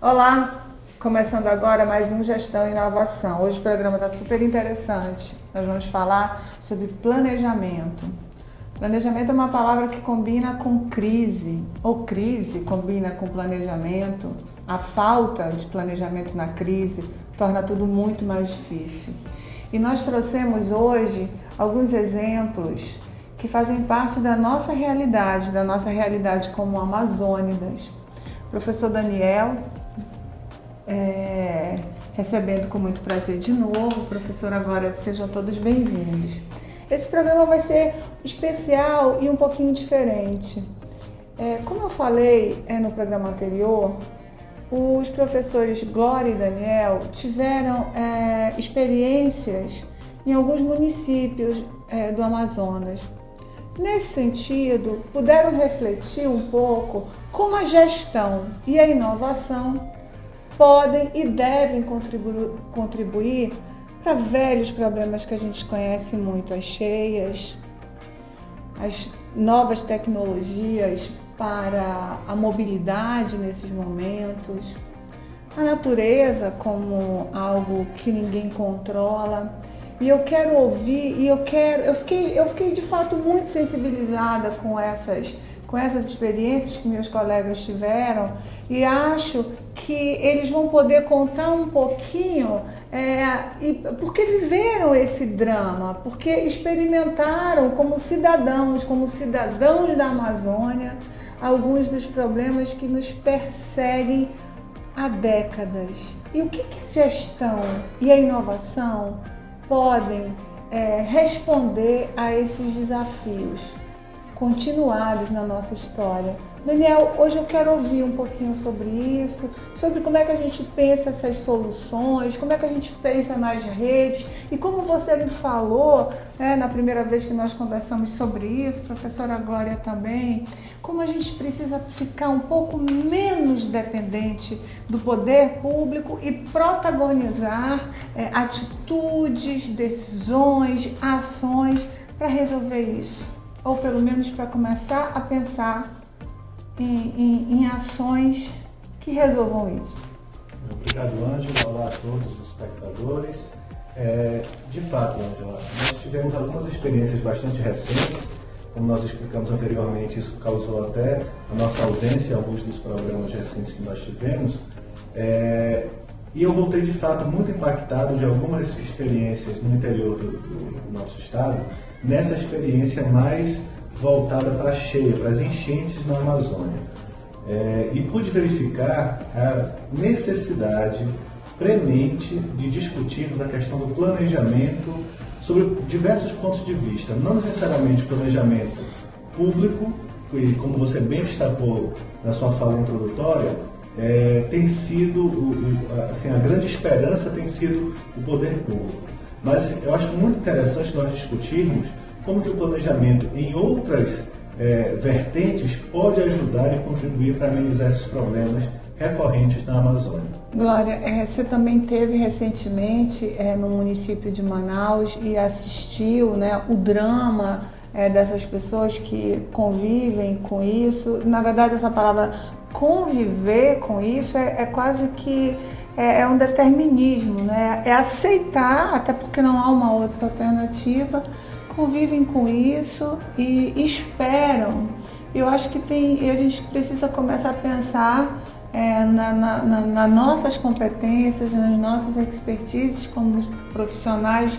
Olá, começando agora mais um Gestão e Inovação. Hoje o programa está super interessante. Nós vamos falar sobre planejamento. Planejamento é uma palavra que combina com crise, ou crise combina com planejamento. A falta de planejamento na crise torna tudo muito mais difícil. E nós trouxemos hoje alguns exemplos que fazem parte da nossa realidade como amazônidas. Professor Daniel, recebendo com muito prazer de novo. Professora Glória, sejam todos bem-vindos. Esse programa vai ser especial e um pouquinho diferente. Como eu falei no programa anterior, os professores Glória e Daniel tiveram experiências em alguns municípios do Amazonas. Nesse sentido, puderam refletir um pouco como a gestão e a inovação podem e devem contribuir para velhos problemas que a gente conhece muito, as cheias, as novas tecnologias para a mobilidade nesses momentos, a natureza como algo que ninguém controla. E eu quero ouvir, eu fiquei de fato muito sensibilizada com essas experiências que meus colegas tiveram e acho que eles vão poder contar um pouquinho porque viveram esse drama, porque experimentaram como cidadãos da Amazônia, alguns dos problemas que nos perseguem há décadas. E o que a gestão e a inovação podem responder a esses desafios continuados na nossa história? Daniel, hoje eu quero ouvir um pouquinho sobre isso, sobre como é que a gente pensa essas soluções, como é que a gente pensa nas redes e como você me falou na primeira vez que nós conversamos sobre isso, professora Glória também, como a gente precisa ficar um pouco menos dependente do poder público e protagonizar atitudes, decisões, ações para resolver isso, ou pelo menos para começar a pensar em ações que resolvam isso. Obrigado, Ângela. Olá a todos os espectadores. De fato, Ângela, nós tivemos algumas experiências bastante recentes. Como nós explicamos anteriormente, isso causou até a nossa ausência em alguns dos programas recentes que nós tivemos. E eu voltei, de fato, muito impactado de algumas experiências no interior do nosso estado, nessa experiência mais voltada para a cheia, para as enchentes na Amazônia. E pude verificar a necessidade premente de discutirmos a questão do planejamento sobre diversos pontos de vista, não necessariamente planejamento público, e como você bem destacou na sua fala introdutória, tem sido, assim, a grande esperança tem sido o poder público. Mas eu acho muito interessante nós discutirmos como que o planejamento em outras vertentes pode ajudar e contribuir para amenizar esses problemas recorrentes na Amazônia. Glória, você também teve recentemente no município de Manaus e assistiu o drama dessas pessoas que convivem com isso. Na verdade, essa palavra conviver com isso é quase que um determinismo, é aceitar, até porque não há uma outra alternativa, convivem com isso e esperam. Eu acho que a gente precisa começar a pensar nas nossas competências, nas nossas expertises como profissionais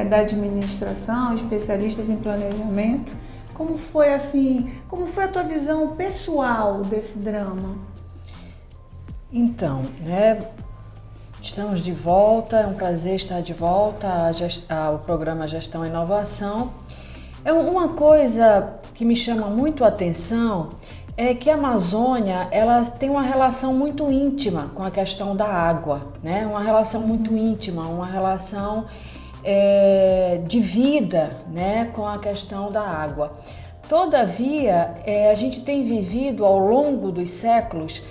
da administração, especialistas em planejamento. Como foi a tua visão pessoal desse drama? Então, estamos de volta, é um prazer estar de volta ao programa Gestão e Inovação. Uma coisa que me chama muito a atenção é que a Amazônia, ela tem uma relação muito íntima com a questão da água, Uma relação muito íntima, uma relação de vida, com a questão da água. Todavia, a gente tem vivido ao longo dos séculos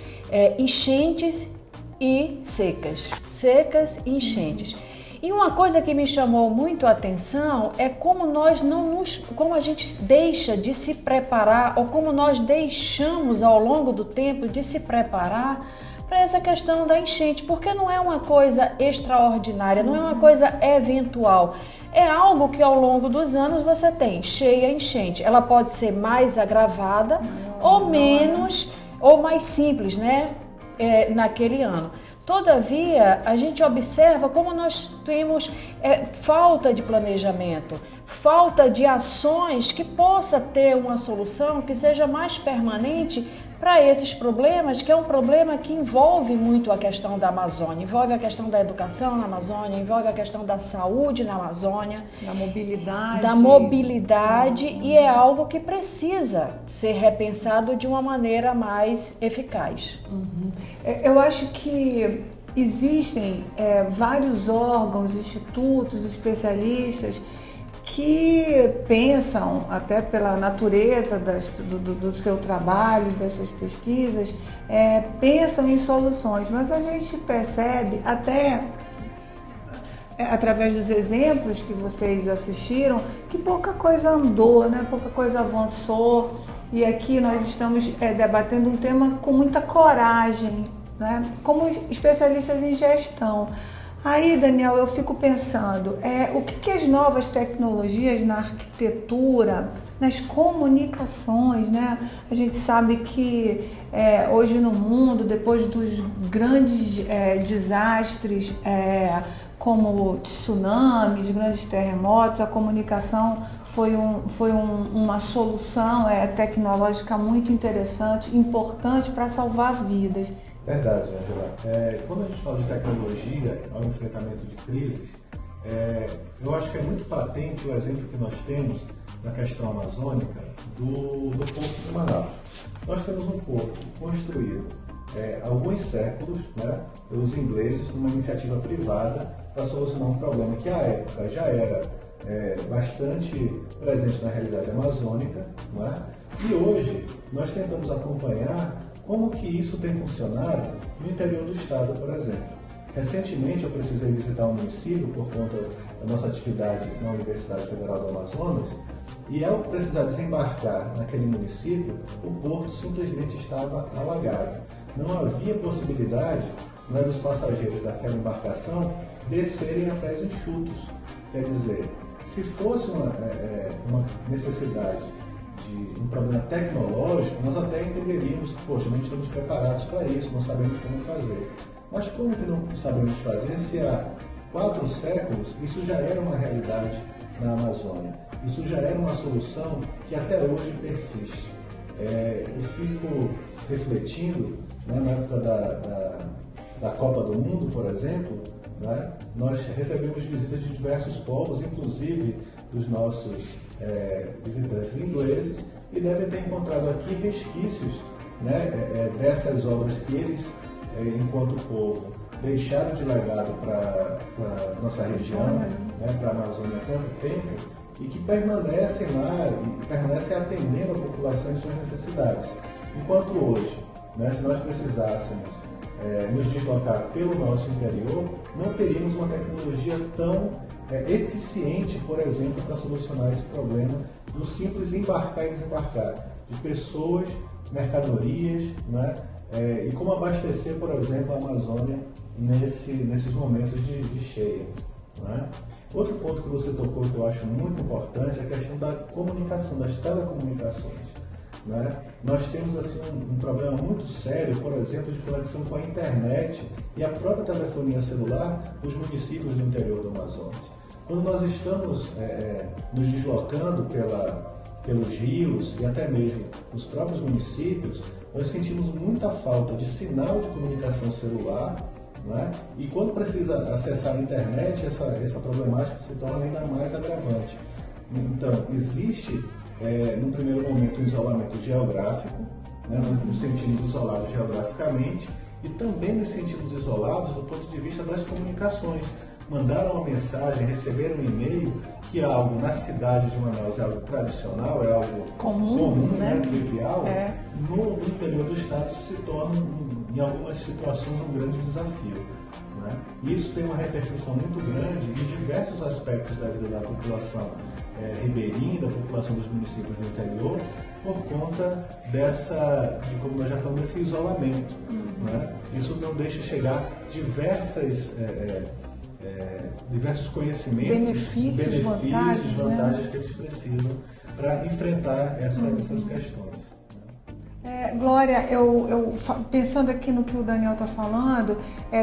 enchentes e secas e enchentes. E uma coisa que me chamou muito a atenção é como como a gente deixa de se preparar, ou como nós deixamos ao longo do tempo de se preparar para essa questão da enchente, porque não é uma coisa extraordinária, não é uma coisa eventual. É algo que ao longo dos anos você tem cheia, enchente. Ela pode ser mais agravada ou menos, ou mais simples, né? Naquele ano. Todavia, a gente observa como nós temos falta de planejamento, falta de ações que possa ter uma solução que seja mais permanente para esses problemas, que é um problema que envolve muito a questão da Amazônia, envolve a questão da educação na Amazônia, envolve a questão da saúde na Amazônia, da mobilidade, e é algo que precisa ser repensado de uma maneira mais eficaz. Eu acho que existem vários órgãos, institutos, especialistas que pensam, até pela natureza do seu trabalho, das suas pesquisas, pensam em soluções, mas a gente percebe até através dos exemplos que vocês assistiram, que pouca coisa andou, né? Pouca coisa avançou, e aqui nós estamos debatendo um tema com muita coragem, né? Como especialistas em gestão. Aí, Daniel, eu fico pensando, o que as novas tecnologias na arquitetura, nas comunicações, né? A gente sabe que hoje no mundo, depois dos grandes desastres, como tsunamis, grandes terremotos, a comunicação foi uma solução tecnológica muito interessante, importante para salvar vidas. Verdade, Angela. Quando a gente fala de tecnologia ao enfrentamento de crises, eu acho que é muito patente o exemplo que nós temos na questão amazônica do Porto de Manaus. Nós temos um porto construído há alguns séculos, né, pelos ingleses, numa iniciativa privada para solucionar um problema que à época já era bastante presente na realidade amazônica, não é? E hoje nós tentamos acompanhar como que isso tem funcionado no interior do estado, por exemplo. Recentemente eu precisei visitar um município por conta da nossa atividade na Universidade Federal do Amazonas, e ao precisar desembarcar naquele município, o porto simplesmente estava alagado. Não havia possibilidade, né, dos passageiros daquela embarcação descerem a pés enxutos. Quer dizer, se fosse uma necessidade de um problema tecnológico, nós até entenderíamos que, poxa, não estamos preparados para isso, não sabemos como fazer. Mas como que não sabemos fazer se há 4 séculos isso já era uma realidade na Amazônia? Isso já era uma solução que até hoje persiste. Eu fico refletindo, né, na época da Copa do Mundo, por exemplo, né, nós recebemos visitas de diversos povos, inclusive dos nossos visitantes ingleses, e devem ter encontrado aqui resquícios, né, dessas obras que eles, enquanto povo, deixaram de legado para a nossa região, né, para a Amazônia há tanto tempo, e que permanecem lá e permanecem atendendo a população e suas necessidades. Enquanto hoje, né, se nós precisássemos nos deslocar pelo nosso interior, não teríamos uma tecnologia tão eficiente, por exemplo, para solucionar esse problema do simples embarcar e desembarcar de pessoas, mercadorias, né, e como abastecer, por exemplo, a Amazônia nesses momentos de cheia. Né? Outro ponto que você tocou que eu acho muito importante é a questão da comunicação, das telecomunicações. Né? Nós temos assim, um problema muito sério, por exemplo, de conexão com a internet e a própria telefonia celular dos municípios do interior do Amazonas. Quando nós estamos nos deslocando pelos rios e até mesmo nos próprios municípios, nós sentimos muita falta de sinal de comunicação celular, né? E quando precisa acessar a internet, essa problemática se torna ainda mais agravante. Então, existe, no primeiro momento, um isolamento geográfico, né? Nós nos sentimos isolados geograficamente e também nos sentimos isolados do ponto de vista das comunicações. Mandaram uma mensagem, receberam um e-mail, que é algo na cidade de Manaus é algo tradicional, é algo comum, né? Trivial, no interior do estado se torna, em algumas situações, um grande desafio. Né? Isso tem uma repercussão muito grande em diversos aspectos da vida da população ribeirinha, da população dos municípios do interior, por conta como nós já falamos, desse isolamento. Né? Isso não deixa chegar diversos conhecimentos, benefícios, vantagens, que eles precisam para enfrentar essas questões. Glória, pensando aqui no que o Daniel está falando,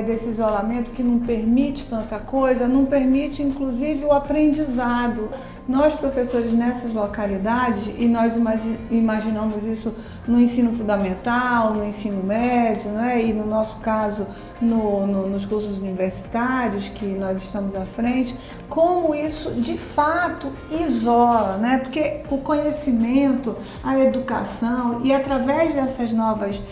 desse isolamento que não permite tanta coisa, não permite inclusive o aprendizado. Nós, professores nessas localidades, e nós imaginamos isso no ensino fundamental, no ensino médio, né? E no nosso caso, nos cursos universitários, que nós estamos à frente, como isso de fato isola, né? Porque o conhecimento, a educação, e através dessas novas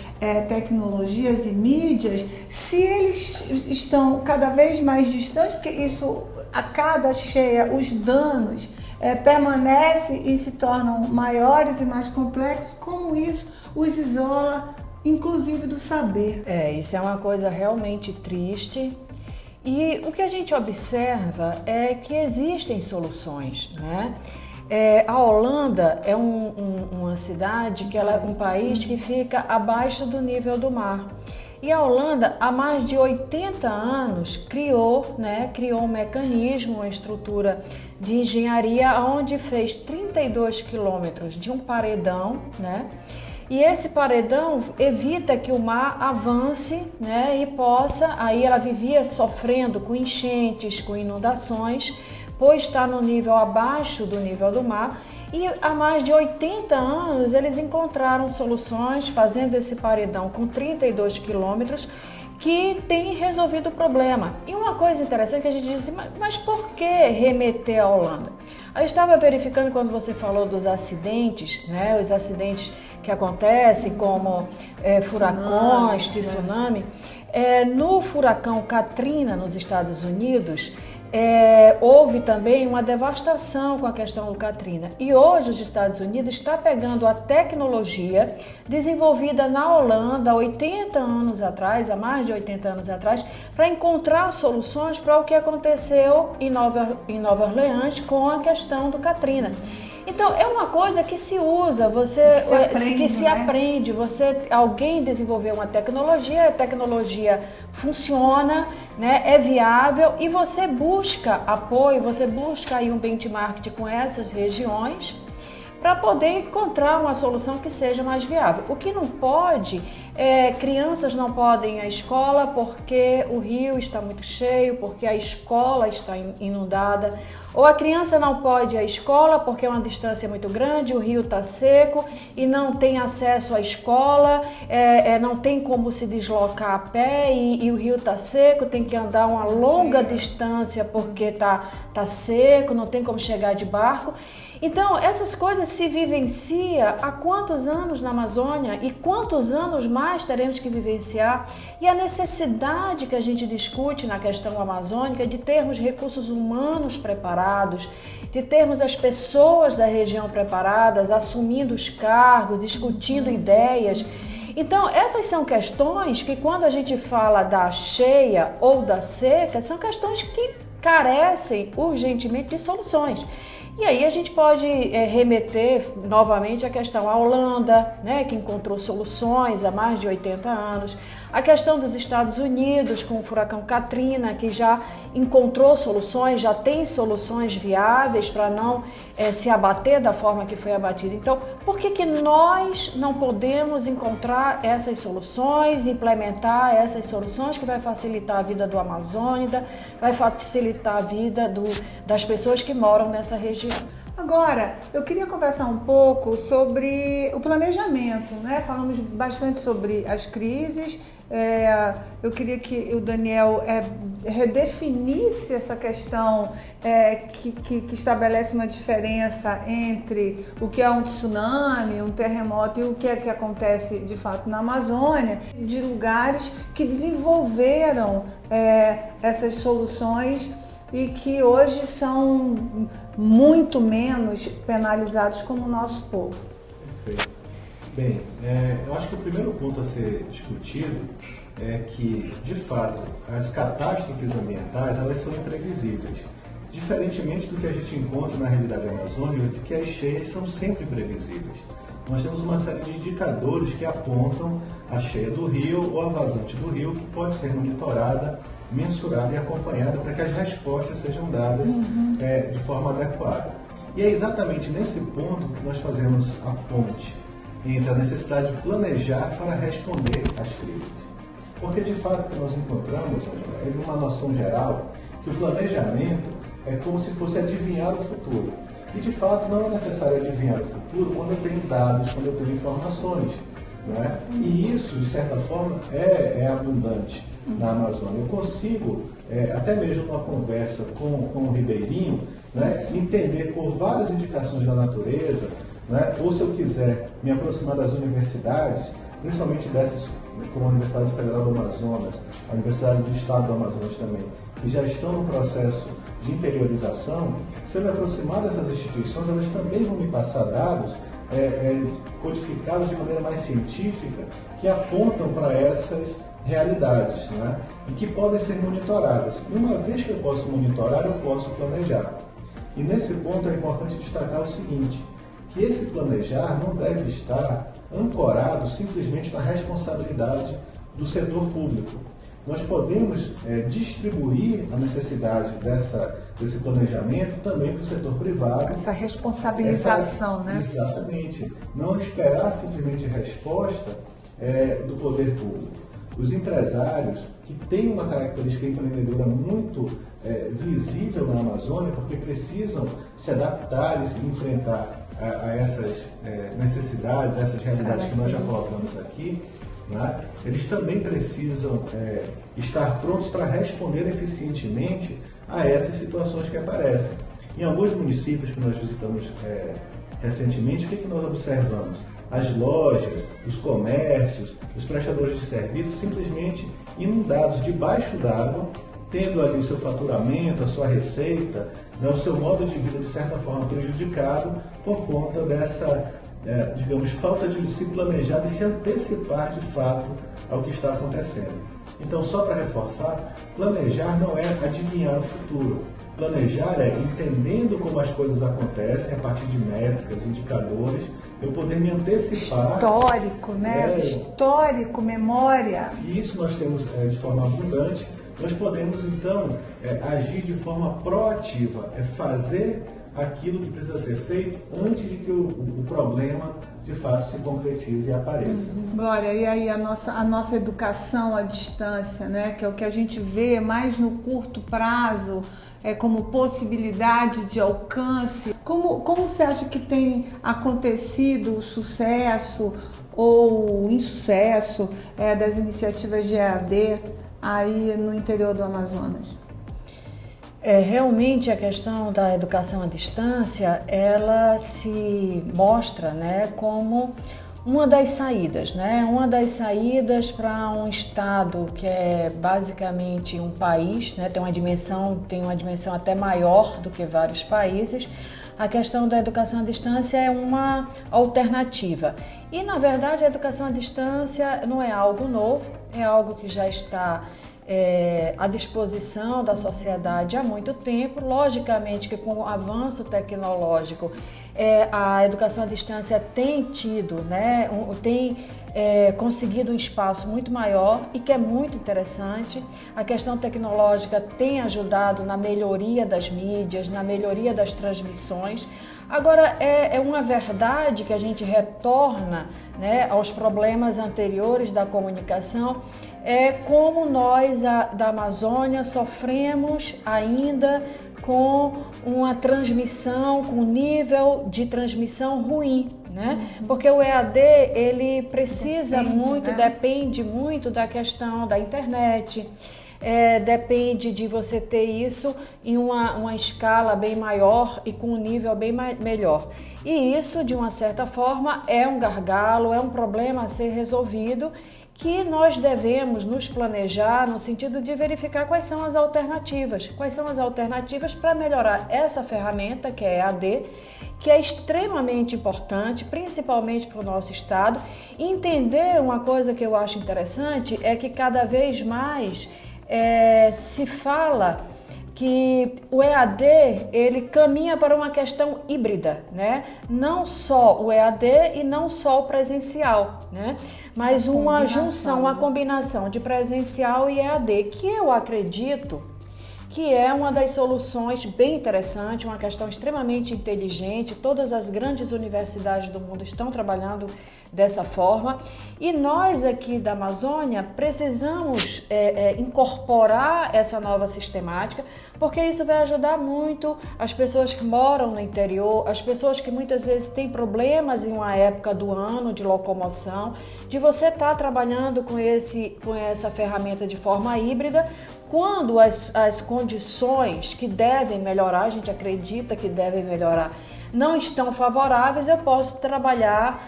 tecnologias e mídias, se eles estão cada vez mais distantes, porque isso, a cada cheia, os danos permanecem e se tornam maiores e mais complexos, como isso os isola, inclusive do saber. Isso é uma coisa realmente triste. E o que a gente observa é que existem soluções, né? A Holanda é uma cidade, que ela é um país que fica abaixo do nível do mar. E a Holanda, há mais de 80 anos, criou um mecanismo, uma estrutura de engenharia, onde fez 32 quilômetros de um paredão, né? E esse paredão evita que o mar avance, né? E aí ela vivia sofrendo com enchentes, com inundações, pois está no nível abaixo do nível do mar. E há mais de 80 anos eles encontraram soluções fazendo esse paredão com 32 quilômetros que tem resolvido o problema. E uma coisa interessante que a gente disse, mas por que remeter à Holanda? Eu estava verificando quando você falou dos acidentes, né? Os acidentes que acontecem como furacões, tsunami. No furacão Katrina, nos Estados Unidos, houve também uma devastação com a questão do Katrina. E hoje os Estados Unidos está pegando a tecnologia desenvolvida na Holanda há 80 anos atrás, há mais de 80 anos atrás, para encontrar soluções para o que aconteceu em Nova Orleans com a questão do Katrina. Então, é uma coisa que se usa, que se aprende. Alguém desenvolveu uma tecnologia, a tecnologia funciona, né, é viável, e você busca apoio, você busca aí um benchmark com essas regiões para poder encontrar uma solução que seja mais viável. O que não pode crianças não podem ir à escola porque o rio está muito cheio, porque a escola está inundada, ou a criança não pode ir à escola porque é uma distância muito grande, o rio está seco e não tem acesso à escola, não tem como se deslocar a pé e o rio está seco, tem que andar uma longa distância porque está seco, não tem como chegar de barco. Então, essas coisas se vivencia há quantos anos na Amazônia e quantos anos mais teremos que vivenciar? E a necessidade que a gente discute na questão amazônica de termos recursos humanos preparados, de termos as pessoas da região preparadas, assumindo os cargos, discutindo ideias. Então, essas são questões que, quando a gente fala da cheia ou da seca, são questões que carecem urgentemente de soluções. E aí a gente pode remeter novamente à questão à Holanda, né, que encontrou soluções há mais de 80 anos, a questão dos Estados Unidos com o furacão Katrina, que já encontrou soluções, já tem soluções viáveis para não se abater da forma que foi abatida. Então, por que nós não podemos encontrar essas soluções, implementar essas soluções que vai facilitar a vida do amazônida, vai facilitar a vida das pessoas que moram nessa região? Agora, eu queria conversar um pouco sobre o planejamento, né? Falamos bastante sobre as crises. Eu queria que o Daniel redefinisse essa questão que estabelece uma diferença entre o que é um tsunami, um terremoto, e o que é que acontece de fato na Amazônia, de lugares que desenvolveram essas soluções e que hoje são muito menos penalizados como o nosso povo. Perfeito. Bem, eu acho que o primeiro ponto a ser discutido é que, de fato, as catástrofes ambientais, elas são imprevisíveis. Diferentemente do que a gente encontra na realidade amazônica, de que as cheias são sempre previsíveis. nós temos uma série de indicadores que apontam a cheia do rio ou a vazante do rio, que pode ser monitorada, mensurada e acompanhada para que as respostas sejam dadas de forma adequada. E é exatamente nesse ponto que nós fazemos a ponte entre a necessidade de planejar para responder às crises. Porque, de fato, o que nós encontramos, é uma noção geral, que o planejamento é como se fosse adivinhar o futuro. E, de fato, não é necessário adivinhar o futuro quando eu tenho dados, quando eu tenho informações. Não é? E isso, de certa forma, é abundante na Amazônia. Eu consigo, até mesmo numa conversa com o Ribeirinho, né, entender por várias indicações da natureza, né, ou se eu quiser me aproximar das universidades, principalmente dessas como a Universidade Federal do Amazonas, a Universidade do Estado do Amazonas também, que já estão no processo de interiorização, se eu me aproximar dessas instituições, elas também vão me passar dados codificados de maneira mais científica, que apontam para essas realidades, né? E que podem ser monitoradas. E uma vez que eu posso monitorar, eu posso planejar. E nesse ponto é importante destacar o seguinte, que esse planejar não deve estar ancorado simplesmente na responsabilidade do setor público. Nós podemos distribuir a necessidade desse planejamento também para o setor privado. Essa responsabilização, né? Exatamente. Não esperar simplesmente resposta do poder público. Os empresários, que têm uma característica empreendedora muito visível na Amazônia, porque precisam se adaptar e se enfrentar a essas necessidades, a essas realidades que nós já colocamos aqui, né? Eles também precisam estar prontos para responder eficientemente a essas situações que aparecem. Em alguns municípios que nós visitamos recentemente, o que nós observamos? As lojas, os comércios, os prestadores de serviços simplesmente inundados debaixo d'água, tendo ali o seu faturamento, a sua receita, né, o seu modo de vida de certa forma prejudicado por conta dessa, digamos, falta de se planejar e se antecipar de fato ao que está acontecendo. Então, só para reforçar, planejar não é adivinhar o futuro. Planejar é, entendendo como as coisas acontecem, a partir de métricas, indicadores, eu poder me antecipar. Histórico, né? Histórico, memória. E isso nós temos de forma abundante. Nós podemos, então, agir de forma proativa, fazer aquilo que precisa ser feito antes de que o problema, de fato, se concretize e apareça. Glória, e aí a nossa educação à distância, né, que é o que a gente vê mais no curto prazo, como possibilidade de alcance. Como você acha que tem acontecido o sucesso ou o insucesso das iniciativas de EAD aí no interior do Amazonas? Realmente a questão da educação à distância, ela se mostra, né, como uma das saídas, né? Uma das saídas para um estado que é basicamente um país, né? Tem uma dimensão até maior do que vários países. A questão da educação à distância é uma alternativa. E, na verdade, a educação à distância não é algo novo, é algo que já está à disposição da sociedade há muito tempo. Logicamente que com o avanço tecnológico, a educação à distância tem tido, né, conseguido um espaço muito maior e que é muito interessante. A questão tecnológica tem ajudado na melhoria das mídias, na melhoria das transmissões. Agora, é uma verdade que a gente retorna, né, aos problemas anteriores da comunicação, como nós da Amazônia sofremos ainda com uma transmissão, com um nível de transmissão ruim, né? Porque o EAD, ele precisa depende muito da questão da internet, depende de você ter isso em uma escala bem maior e com um nível bem melhor. E isso, de uma certa forma, é um gargalo, é um problema a ser resolvido, que nós devemos nos planejar no sentido de verificar quais são as alternativas para melhorar essa ferramenta que é a EAD, que é extremamente importante, principalmente para o nosso estado. E entender uma coisa que eu acho interessante é que cada vez mais se fala que o EAD ele caminha para uma questão híbrida, né? Não só o EAD e não só o presencial, né? Mas uma junção, uma combinação de presencial e EAD, que eu acredito que é uma das soluções bem interessante, uma questão extremamente inteligente. Todas as grandes universidades do mundo estão trabalhando dessa forma e nós aqui da Amazônia precisamos incorporar essa nova sistemática, porque isso vai ajudar muito as pessoas que moram no interior, as pessoas que muitas vezes têm problemas em uma época do ano de locomoção, de você estar trabalhando com essa ferramenta de forma híbrida. Quando as condições que devem melhorar, a gente acredita que devem melhorar, não estão favoráveis, eu posso trabalhar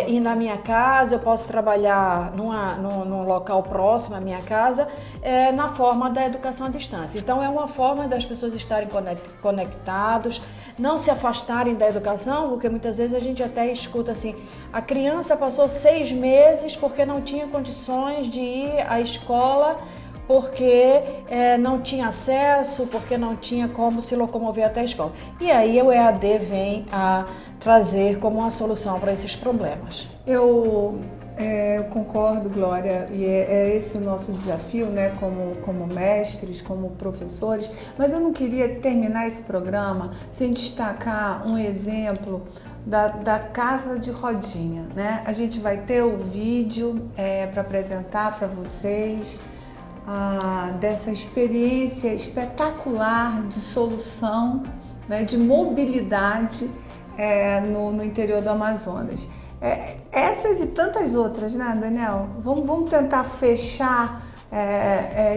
ir na minha casa, eu posso trabalhar num local próximo à minha casa, na forma da educação à distância. Então é uma forma das pessoas estarem conectados, não se afastarem da educação, porque muitas vezes a gente até escuta assim, a criança passou 6 meses porque não tinha condições de ir à escola, porque não tinha acesso, porque não tinha como se locomover até a escola. E aí o EAD vem a trazer como uma solução para esses problemas. Eu concordo, Glória, e é esse o nosso desafio, né, como mestres, como professores, mas eu não queria terminar esse programa sem destacar um exemplo da Casa de Rodinha, né? A gente vai ter o vídeo para apresentar para vocês, dessa experiência espetacular de solução, né, de mobilidade no interior do Amazonas. Essas e tantas outras, né, Daniel? Vamos tentar fechar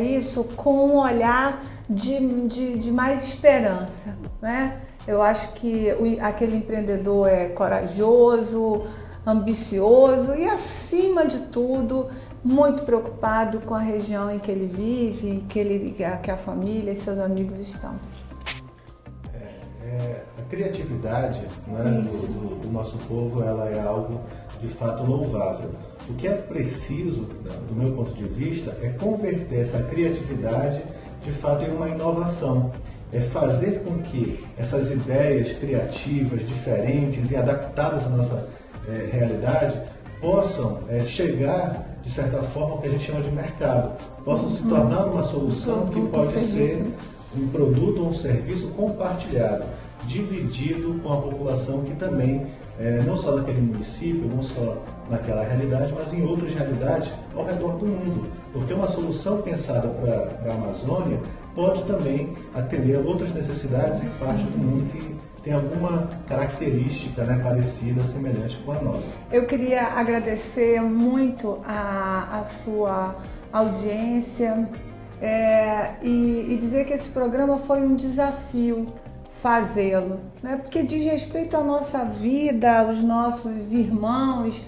isso com um olhar de mais esperança, né? Eu acho que aquele empreendedor é corajoso, ambicioso e, acima de tudo, muito preocupado com a região em que ele vive, que a família e seus amigos estão. A criatividade, né, do nosso povo, ela é algo de fato louvável. O que é preciso, do meu ponto de vista, é converter essa criatividade de fato em uma inovação. É fazer com que essas ideias criativas, diferentes e adaptadas à nossa realidade possam chegar, de certa forma, ao que a gente chama de mercado, possam se tornar uma solução que pode ser um produto ou um serviço compartilhado, dividido com a população que também, não só naquele município, não só naquela realidade, mas em outras realidades ao redor do mundo. Porque uma solução pensada para a Amazônia pode também atender a outras necessidades em parte do mundo que tem alguma característica, né, parecida, semelhante com a nossa. Eu queria agradecer muito a sua audiência e dizer que esse programa foi um desafio fazê-lo, né? Porque diz respeito à nossa vida, aos nossos irmãos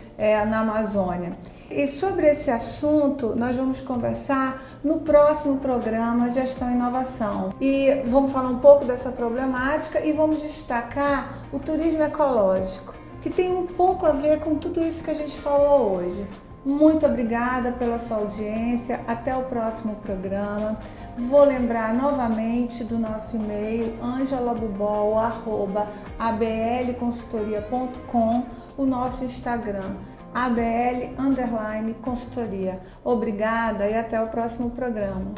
na Amazônia. E sobre esse assunto nós vamos conversar no próximo programa Gestão e Inovação. E vamos falar um pouco dessa problemática e vamos destacar o turismo ecológico, que tem um pouco a ver com tudo isso que a gente falou hoje. Muito obrigada pela sua audiência, até o próximo programa. Vou lembrar novamente do nosso e-mail angelabubol@ablconsultoria.com, o nosso Instagram abl_consultoria. Obrigada e até o próximo programa.